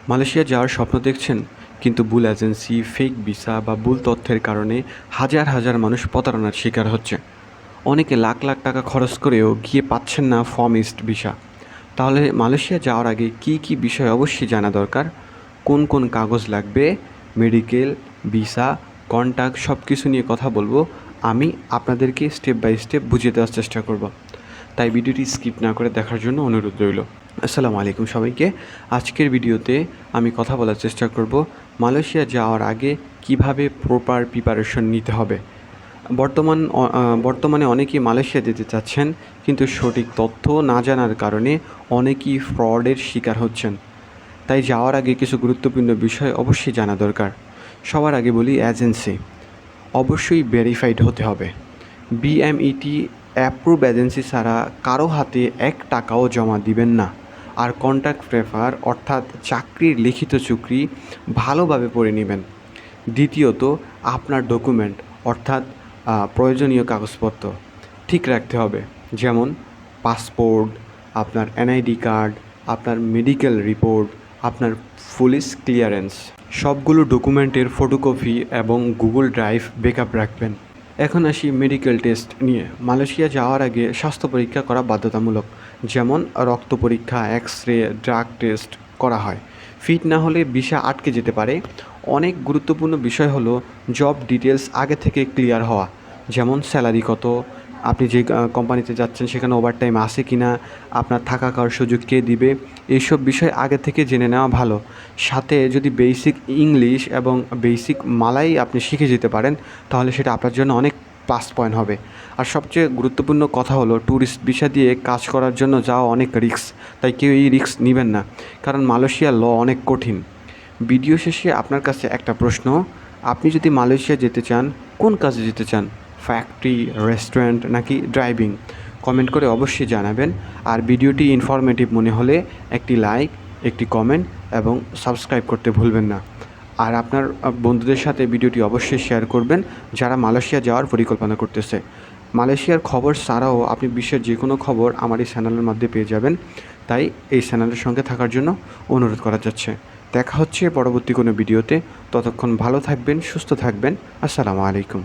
Malaysia যাওয়ার স্বপ্ন দেখছেন, কিন্তু ভুল এজেন্সি, ফেক ভিসা বা ভুল তথ্যের কারণে হাজার হাজার মানুষ প্রতারণার শিকার হচ্ছে। অনেকে লাখ লাখ টাকা খরচ করেও গিয়ে পাচ্ছেন না ফর্ম ইস্ট ভিসা। তাহলে মালয়েশিয়া যাওয়ার আগে কি কি বিষয় অবশ্যই জানা দরকার, কোন কোন কাগজ লাগবে, মেডিকেল, ভিসা, কন্ট্যাক্ট সব কিছু নিয়ে কথা বলবো। আমি আপনাদেরকে স্টেপ বাই স্টেপ বুঝিয়ে দেওয়ার চেষ্টা করব। তাই ভিডিওটি স্কিপ না করে দেখার জন্য অনুরোধ রইল। আসসালামু আলাইকুম সবাইকে। আজকের ভিডিওতে আমি কথা বলার চেষ্টা করব মালয়েশিয়া যাওয়ার আগে কিভাবে প্রপার প্রিপারেশন নিতে হবে। বর্তমানে অনেকেই মালয়েশিয়া যেতে চাচ্ছেন, কিন্তু সঠিক তথ্য না জানার কারণে অনেকেই ফ্রডের শিকার হচ্ছেন। তাই যাওয়ার আগে কিছু গুরুত্বপূর্ণ বিষয় অবশ্যই জানা দরকার। সবার আগে বলি, এজেন্সি অবশ্যই ভেরিফাইড হতে হবে। বিএমইটি অ্যাপ্রুভ এজেন্সি ছাড়া কারো হাতে 1 টাকাও জমা দিবেন না। আর কন্ট্রাক্ট পেপার অর্থাৎ চাকরির লিখিত চুক্তি ভালোভাবে পড়ে নেবেন। দ্বিতীয়ত, আপনার ডকুমেন্ট অর্থাৎ প্রয়োজনীয় কাগজপত্র ঠিক রাখতে হবে, যেমন পাসপোর্ট, আপনার এনআইডি কার্ড, আপনার মেডিকেল রিপোর্ট, আপনার পুলিশ ক্লিয়ারেন্স। সবগুলো ডকুমেন্টের ফটোকপি এবং গুগল ড্রাইভ ব্যাকআপ রাখবেন। এখন আসি মেডিকেল টেস্ট নিয়ে। মালয়েশিয়া যাওয়ার আগে স্বাস্থ্য পরীক্ষা করা বাধ্যতামূলক, যেমন রক্ত পরীক্ষা, এক্স রে, ড্রাগ টেস্ট করা হয়। ফিট না হলে ভিসা আটকে যেতে পারে। অনেক গুরুত্বপূর্ণ বিষয় হলো জব ডিটেলস আগে থেকে ক্লিয়ার হওয়া, যেমন স্যালারি কত, আপনি যে কোম্পানিতে যাচ্ছেন সেখানে ওভারটাইম আছে কি না, আপনার থাকা খাওয়ার সুযোগ কে দিবে, এইসব বিষয় আগে থেকে জেনে নেওয়া ভালো। সাথে যদি বেসিক ইংলিশ এবং বেসিক মালাই আপনি শিখে যেতে পারেন, তাহলে সেটা আপনার জন্য অনেক প্লাস পয়েন্ট হবে। আর সবচেয়ে গুরুত্বপূর্ণ কথা হলো, ট্যুরিস্ট ভিসা দিয়ে কাজ করার জন্য যাওয়া অনেক রিস্ক। তাই কেউ এই রিস্ক নেবেন না, কারণ মালয়েশিয়ার ল অনেক কঠিন। ভিডিও শেষে আপনার কাছে একটা প্রশ্ন: আপনি যদি মালয়েশিয়া যেতে চান, কোন কাজে যেতে চান? ফ্যাক্টরি, রেস্টুরেন্ট নাকি ড্রাইভিং? কমেন্ট করে অবশ্যই জানাবেন। আর ভিডিওটি ইনফরমেটিভ মনে হলে একটি লাইক, একটি কমেন্ট এবং সাবস্ক্রাইব করতে ভুলবেন না। আর আপনার বন্ধুদের সাথে ভিডিওটি অবশ্যই শেয়ার করবেন যারা মালয়েশিয়া যাওয়ার পরিকল্পনা করতেছে। মালয়েশিয়ার খবর ছাড়াও আপনি বিশ্বের যে কোনো খবর আমার এই চ্যানেলের মধ্যে পেয়ে যাবেন। তাই এই চ্যানেলের সঙ্গে থাকার জন্য অনুরোধ করা যাচ্ছে। দেখা হচ্ছে পরবর্তী কোনো ভিডিওতে। ততক্ষণ ভালো থাকবেন, সুস্থ থাকবেন। আসসালামু আলাইকুম।